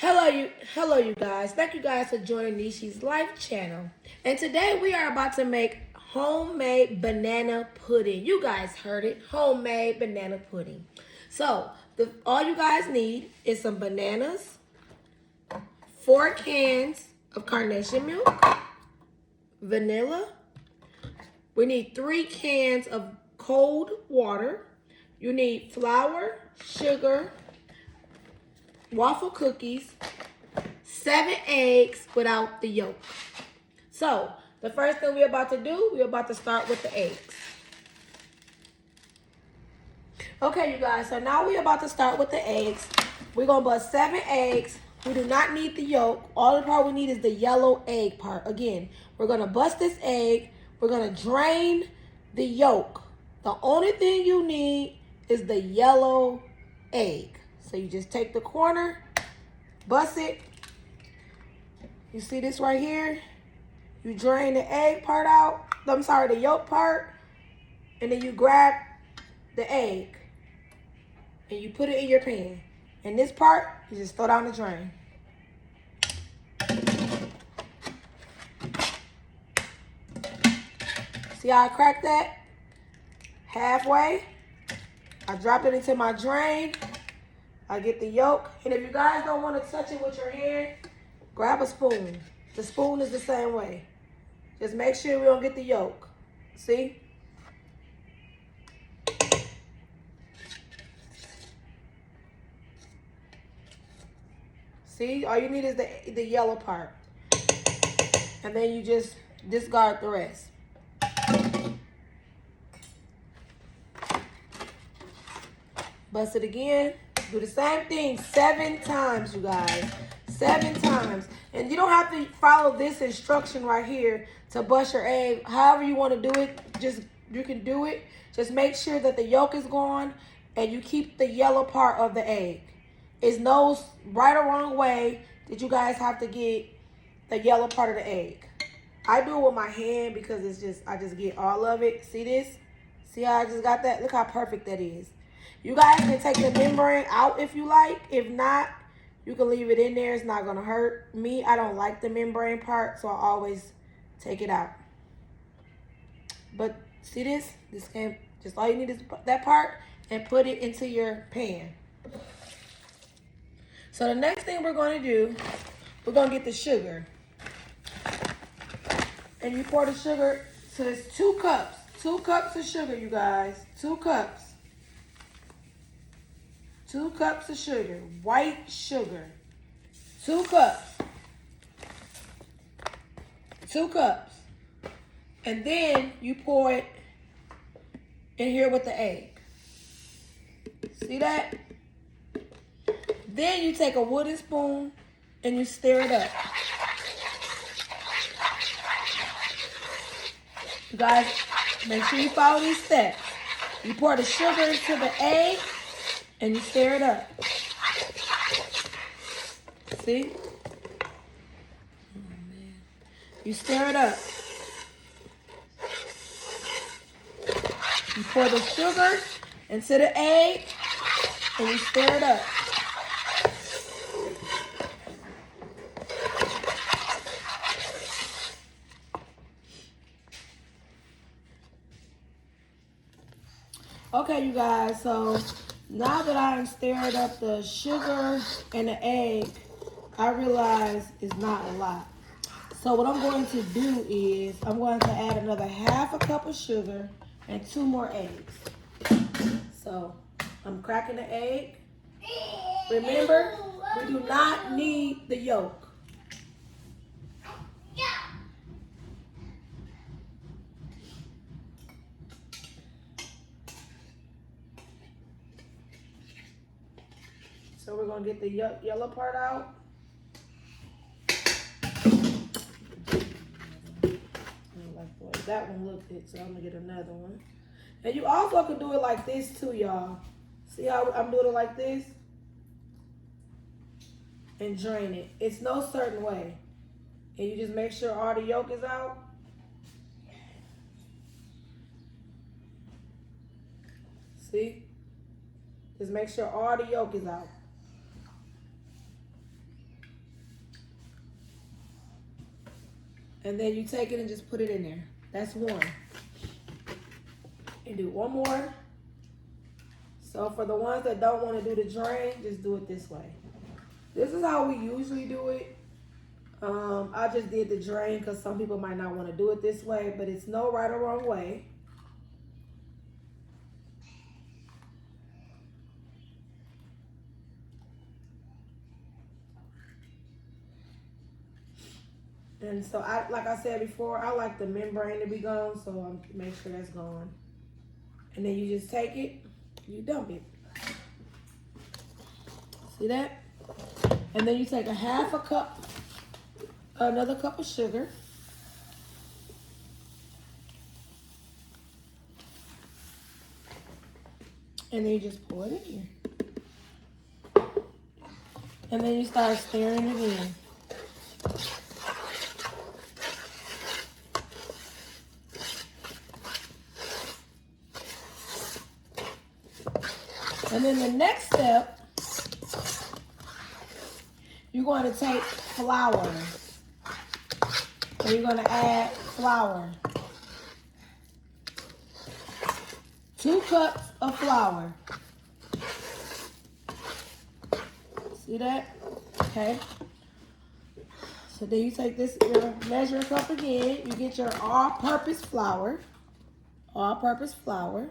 Hello you guys. Thank you guys for joining Nishi's Life channel. And today we are about to make homemade banana pudding. You guys heard it, homemade banana pudding. So, all you guys need is some bananas, 4 cans of carnation milk, vanilla. We need 3 cans of cold water. You need flour, sugar, waffle cookies, 7 eggs without the yolk. So, the first thing we're about to do, we're about to start with the eggs. Okay, you guys, so now we're about to start with the eggs. We're going to bust 7 eggs. We do not need the yolk. All the part we need is the yellow egg part. Again, we're going to bust this egg. We're going to drain the yolk. The only thing you need is the yellow egg. So you just take the corner, bust it. You see this right here? You drain the egg part out. I'm sorry, the yolk part. And then you grab the egg. And you put it in your pan. And this part, you just throw down the drain. See how I cracked that? Halfway. I dropped it into my drain. I get the yolk. And if you guys don't want to touch it with your hand, grab a spoon. The spoon is the same way. Just make sure we don't get the yolk. See? See? All you need is the yellow part. And then you just discard the rest. Bust it again. Do the same thing 7 times, you guys. 7 times. And you don't have to follow this instruction right here to bust your egg. However you want to do it, you can do it. Just make sure that the yolk is gone and you keep the yellow part of the egg. It's no right or wrong way that you guys have to get the yellow part of the egg. I do it with my hand because I just get all of it. See this? See how I just got that? Look how perfect that is. You guys can take the membrane out if you like. If not, you can leave it in there. It's not going to hurt me. I don't like the membrane part, so I always take it out. But see this? This can just all you need is that part and put it into your pan. So the next thing we're going to do, we're going to get the sugar. And you pour the sugar, so it's 2 cups. 2 cups of sugar, you guys. 2 cups. 2 cups of sugar, white sugar. 2 cups. 2 cups. And then you pour it in here with the egg. See that? Then you take a wooden spoon and you stir it up. You guys, make sure you follow these steps. You pour the sugar into the egg and you stir it up. See? Oh, man. You stir it up. You pour the sugar into the egg and you stir it up. Okay, you guys, so now that I stirred up the sugar and the egg, I realize it's not a lot. So what I'm going to do is I'm going to add another 1/2 cup of sugar and 2 more eggs. So I'm cracking the egg. Remember, we do not need the yolk. So we're going to get the yellow part out. That one looked good, so I'm going to get another one. And you also can do it like this too, y'all. See how I'm doing it like this? And drain it. It's no certain way. And you just make sure all the yolk is out. See? Just make sure all the yolk is out. And then you take it and just put it in there. That's one. And do one more. So for the ones that don't want to do the drain, just do it this way. This is how we usually do it. I just did the drain because some people might not want to do it this way, but it's no right or wrong way. And so, like I said before, I like the membrane to be gone, so I'll make sure that's gone. And then you just take it, you dump it. See that? And then you take a half a cup, another cup of sugar. And then you just pour it in here. And then you start stirring it in. And then the next step, you're going to take flour. And you're going to add flour. 2 cups of flour. See that? Okay. So then you take this, your measuring cup again. You get your all-purpose flour. All-purpose flour.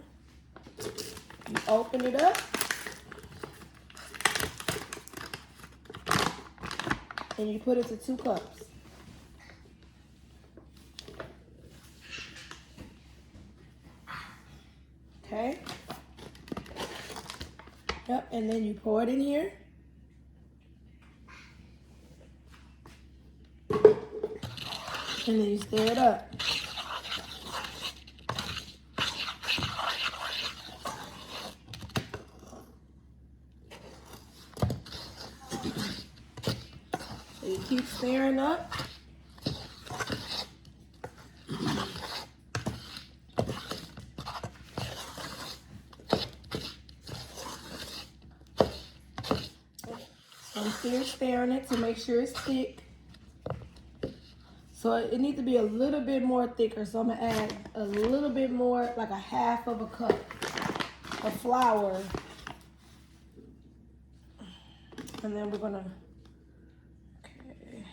You open it up. And you put it to 2 cups. Okay. Yep, and then you pour it in here. And then you stir it up. So you keep stirring up. I'm still stirring it to make sure it's thick. So it needs to be a little bit more thicker. So I'm gonna add a little bit more, like a half of a cup of flour. And then we're gonna, okay.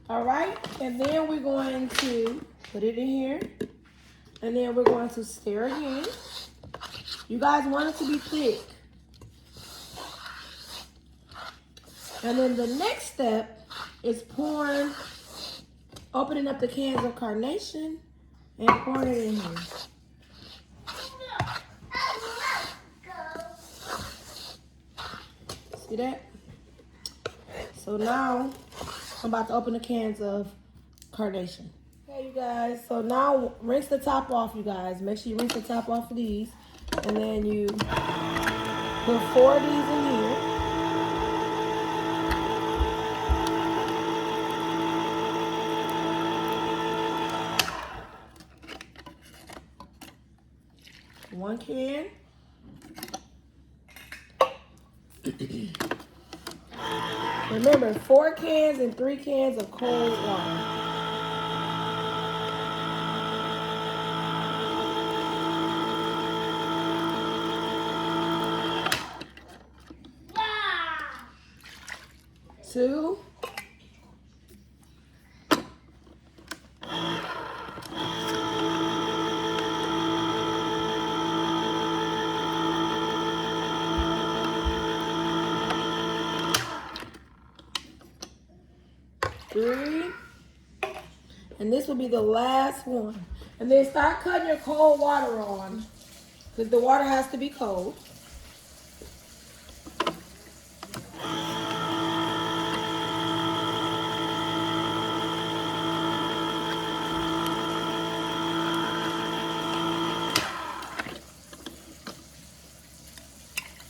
All right, and then we're going to put it in here. And then we're going to stir again. You guys want it to be thick. And then the next step is pouring, opening up the cans of carnation and pouring it in here. See that? So now I'm about to open the cans of carnation. Okay, you guys, so now rinse the top off, you guys. Make sure you rinse the top off of these. And then you put 4 of these in here. One can. Remember, 4 cans and 3 cans of cold water. Two. 3. And this will be the last one. And then start cutting your cold water on, because the water has to be cold.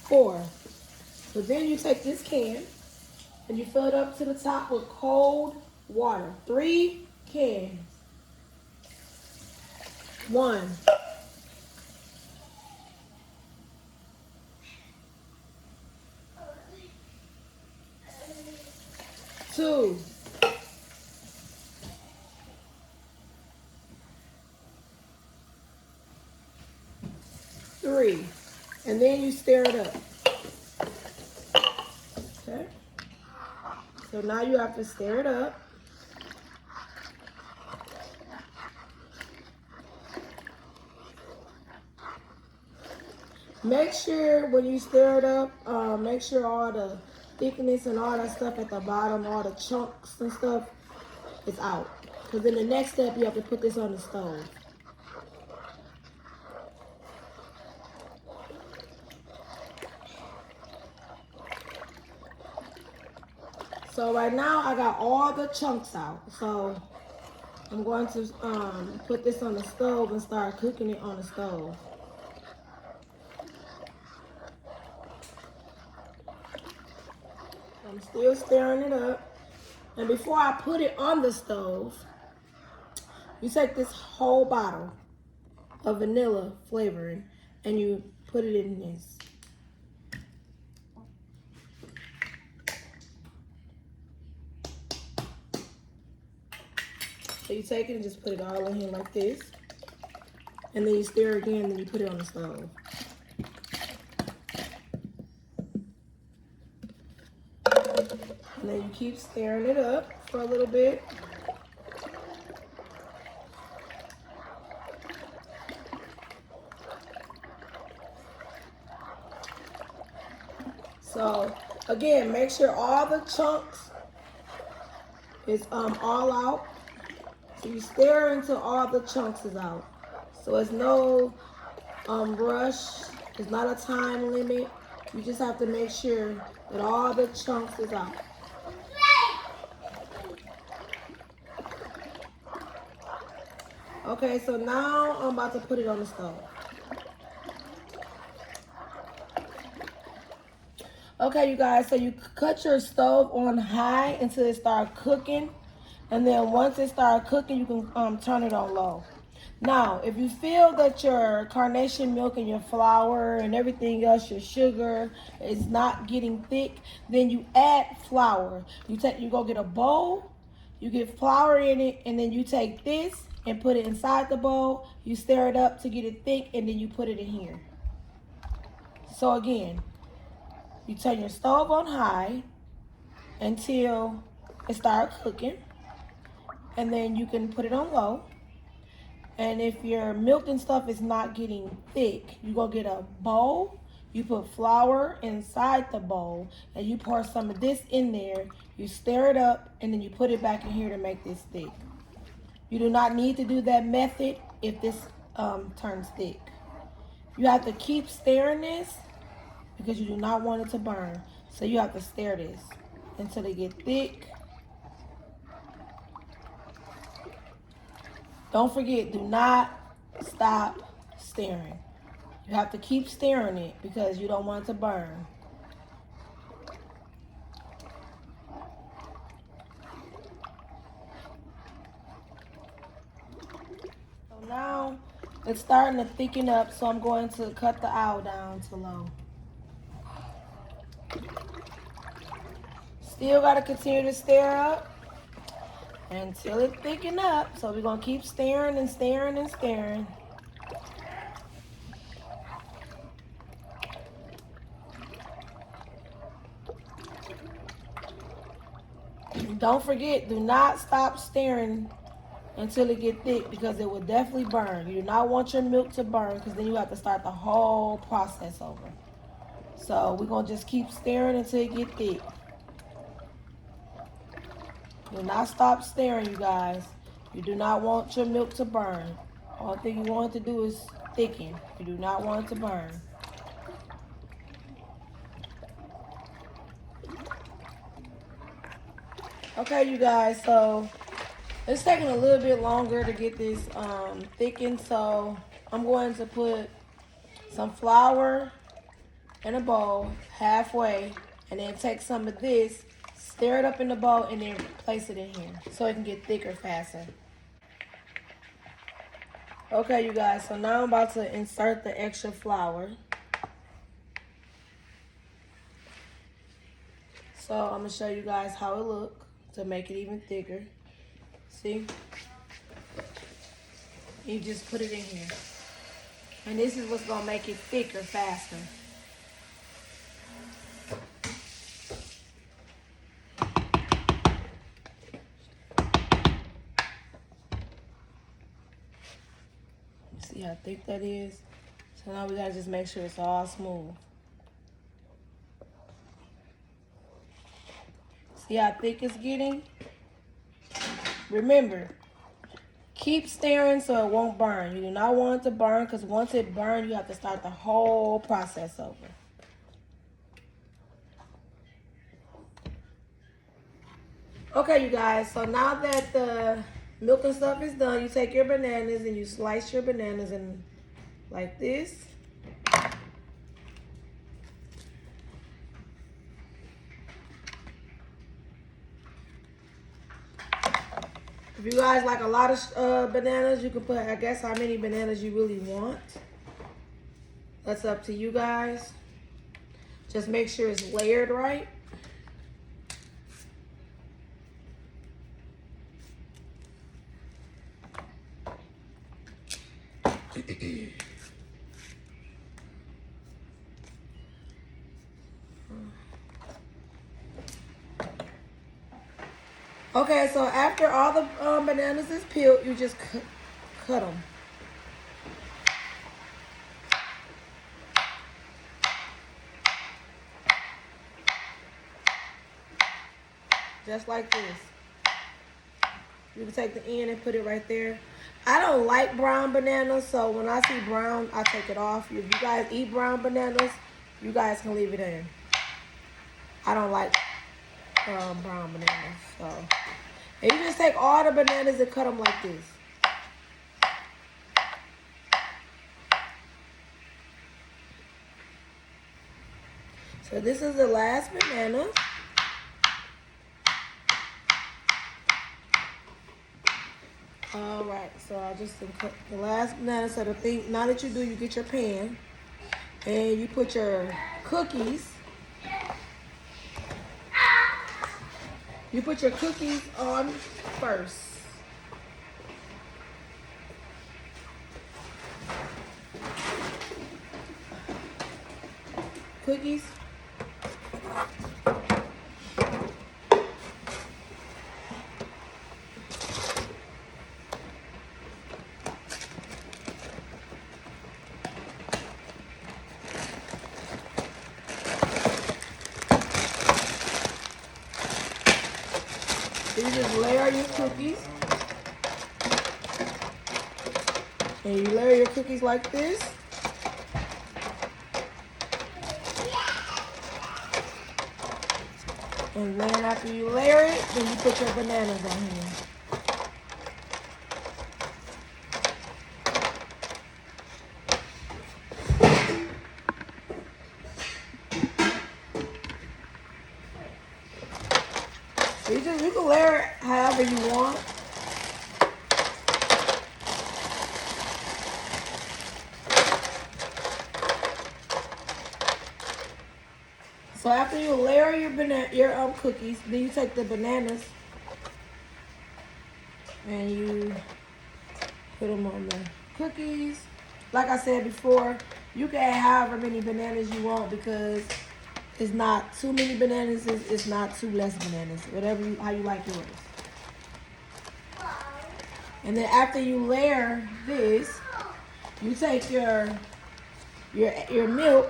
Four. So then you take this can and you fill it up to the top with cold water. 3 cans. 1. 2. then you stir it up. Okay. So now you have to stir it up. Make sure when you stir it up, make sure all the thickness and all that stuff at the bottom, all the chunks and stuff is out. Because then the next step, you have to put this on the stove. So right now I got all the chunks out. So I'm going to put this on the stove and start cooking it on the stove. I'm still stirring it up. And before I put it on the stove, you take this whole bottle of vanilla flavoring and you put it in this. So you take it and just put it all in here like this. And then you stir again, and then you put it on the stove. And then you keep stirring it up for a little bit. So again, make sure all the chunks is all out. So you stir until all the chunks is out. So it's no rush. It's not a time limit. You just have to make sure that all the chunks is out. Okay, so now I'm about to put it on the stove. Okay, you guys, so you cut your stove on high until it starts cooking. And then once it starts cooking, you can turn it on low. Now, if you feel that your carnation milk and your flour and everything else, your sugar, is not getting thick, then you add flour. You go get a bowl, you get flour in it, and then you take this and put it inside the bowl. You stir it up to get it thick, and then you put it in here. So again, you turn your stove on high until it starts cooking, and then you can put it on low. And if your milk and stuff is not getting thick, you go get a bowl, you put flour inside the bowl, and you pour some of this in there, you stir it up, and then you put it back in here to make this thick. You do not need to do that method if this turns thick. You have to keep stirring this because you do not want it to burn. So you have to stir this until it get thick. Don't forget, do not stop stirring. You have to keep stirring it because you don't want it to burn. So now it's starting to thicken up, so I'm going to cut the owl down to low. Still got to continue to stir up until it thicken up. So we're going to keep stirring and stirring and stirring. Don't forget, do not stop stirring until it get thick because it will definitely burn. You do not want your milk to burn because then you have to start the whole process over. So we're going to just keep stirring until it get thick. Do not stop stirring, you guys. You do not want your milk to burn. All thing you want it to do is thicken. You do not want it to burn. Okay, you guys, so it's taking a little bit longer to get this thickened, so I'm going to put some flour in a bowl halfway, and then take some of this, stir it up in the bowl, and then place it in here so it can get thicker faster. Okay, you guys, so now I'm about to insert the extra flour. So I'm going to show you guys how it looks to make it even thicker. See? You just put it in here. And this is what's going to make it thicker faster. I think that is. So now we gotta just make sure it's all smooth. See how thick it's getting? Remember, keep stirring so it won't burn. You do not want it to burn because once it burns, you have to start the whole process over. Okay, you guys, so now that the milk and stuff is done, you take your bananas and you slice your bananas in like this. If you guys like a lot of bananas, you can put, I guess, how many bananas you really want. That's up to you guys. Just make sure it's layered right. Okay, so after all the bananas is peeled, you just cut them. Just like this. You can take the end and put it right there. I don't like brown bananas, so when I see brown, I take it off. If you guys eat brown bananas, you guys can leave it in. I don't like brown bananas, so. And you just take all the bananas and cut them like this. So this is the last banana. All right, so I just cut the last banana. So the thing, now that you do, you get your pan and you put your cookies. You put your cookies on first. Cookies. So you just layer your cookies. And you layer your cookies like this. And then after you layer it, then you put your bananas on here. So you can layer it however you want. So after you layer your cookies, then you take the bananas and you put them on the cookies. Like I said before, you can add however many bananas you want because it's not too many bananas, it's not too less bananas. Whatever how you like yours. And then after you layer this, you take your milk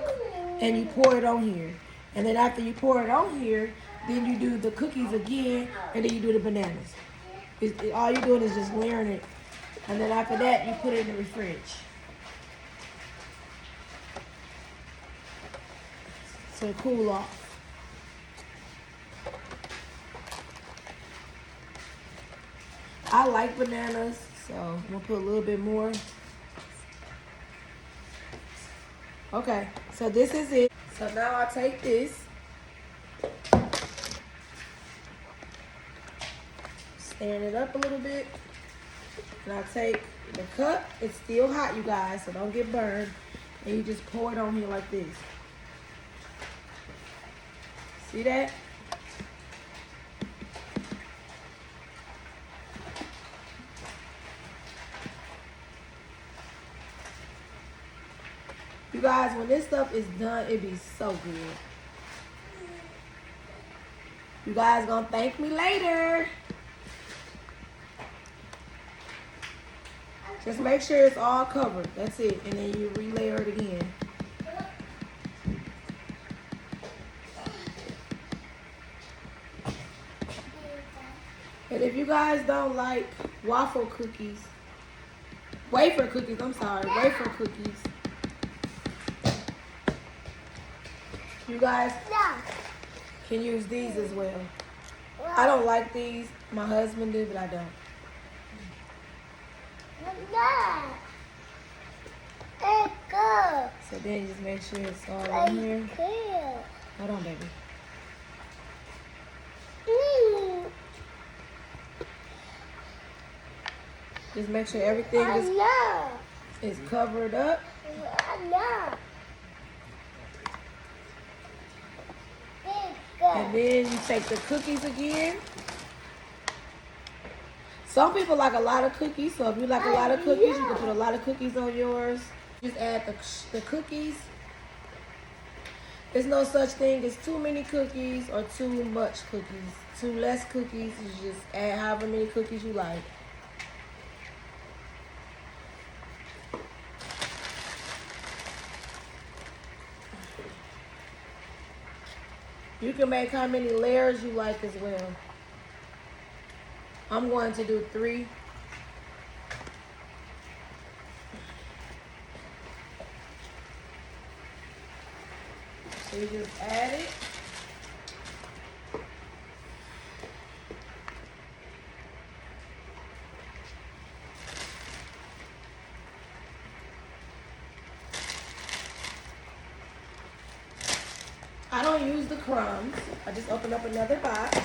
and you pour it on here. And then after you pour it on here, then you do the cookies again, and then you do the bananas. All you're doing is just layering it. And then after that, you put it in the fridge. So cool off. I like bananas, so I'm gonna put a little bit more. Okay, so this is it. So now I take this, stand it up a little bit, and I take the cup. It's still hot, you guys, so don't get burned. And you just pour it on here like this. See that? You guys, when this stuff is done, it be so good. You guys gonna thank me later. Just make sure it's all covered. That's it. And then you relayer it again. And if you guys don't like wafer cookies, wafer cookies, you guys can use these as well. I don't like these. My husband do, but I don't. So then just make sure it's all in here. Hold on, baby. Just make sure everything is covered up. And then you take the cookies again. Some people like a lot of cookies, so if you like a lot of cookies, you can put a lot of cookies on yours. Just add the cookies. There's no such thing as too many cookies or too much cookies. Too less cookies, you just add however many cookies you like. You can make how many layers you like as well. I'm going to do 3. So you just add it. I don't use the crumbs. I just open up another box.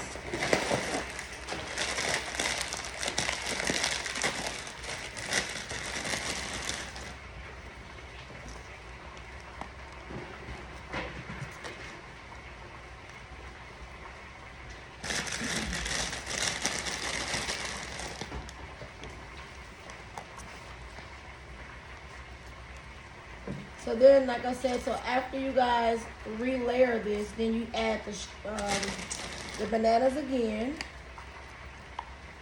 So then, like I said, so after you guys relayer this, then you add the bananas again.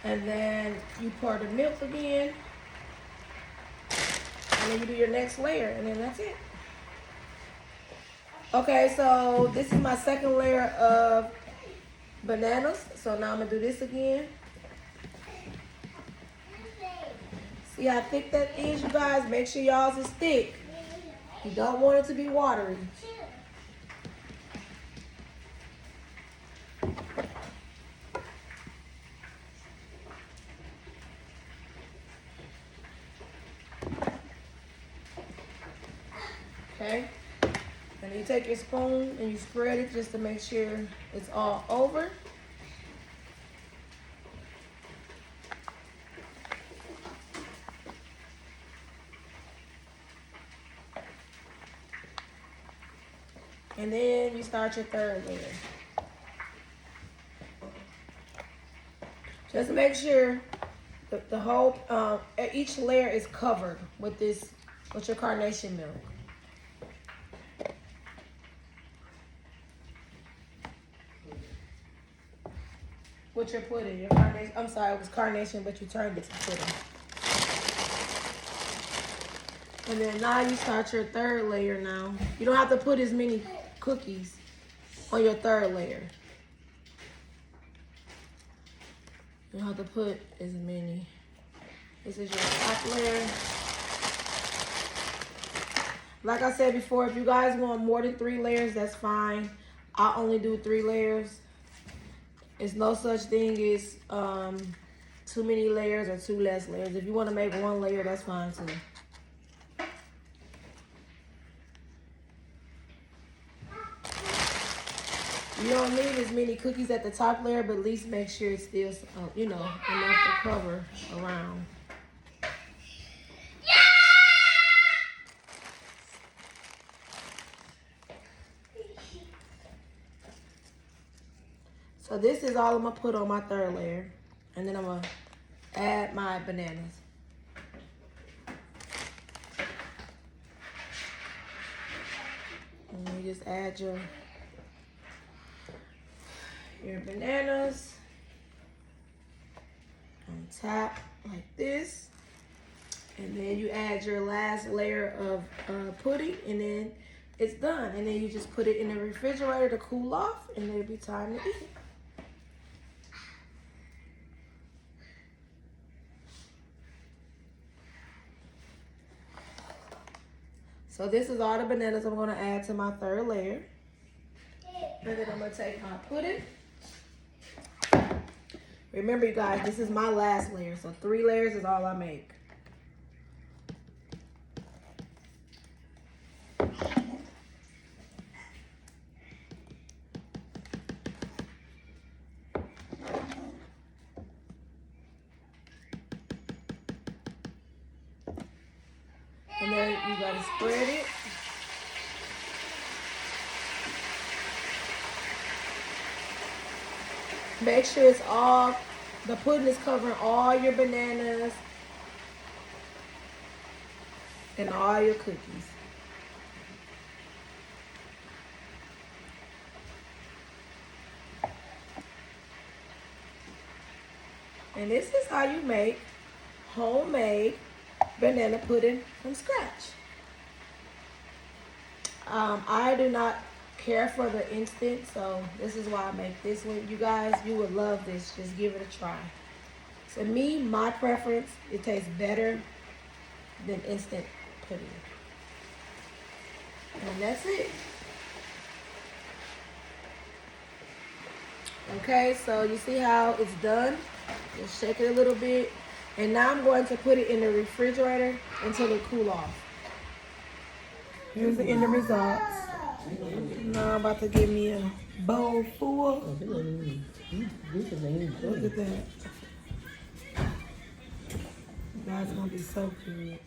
And then you pour the milk again. And then you do your next layer, and then that's it. Okay, so this is my second layer of bananas. So now I'm gonna do this again. See how thick that is, you guys? Make sure y'all's is thick. You don't want it to be watery. Okay? And you take your spoon and you spread it just to make sure it's all over. And then you start your third layer. Just make sure the whole, each layer is covered with your carnation milk. With your pudding, your carnation, I'm sorry, it was carnation, but you turned it to pudding. And then now you start your third layer now. You don't have to put as many cookies on your third layer. You don't have to put as many. This is your top layer. Like I said before, if you guys want more than 3 layers, that's fine. I only do 3 layers. There's no such thing as too many layers or too less layers. If you want to make 1 layer, that's fine too. You don't need as many cookies at the top layer, but at least make sure it's still, you know, enough to cover around. So this is all I'm gonna put on my third layer. And then I'm gonna add my bananas. And you just add your bananas on top like this. And then you add your last layer of pudding, and then it's done. And then you just put it in the refrigerator to cool off, and it'll be time to eat. So this is all the bananas I'm gonna add to my third layer. And then I'm gonna take my pudding. Remember, you guys, this is my last layer, so 3 layers is all I make. And then you gotta spread it. Make sure it's all, the pudding is covering all your bananas and all your cookies. And this is how you make homemade banana pudding from scratch. I do not care for the instant, so this is why I make this one. You guys, you would love this. Just give it a try. To me, my preference, it tastes better than instant pudding. And that's it. Okay, so you see how it's done? Just shake it a little bit. And now I'm going to put it in the refrigerator until it cool off. Here's the end results. Now I'm about to give me a bowl full. Look at that. That's gonna be so good.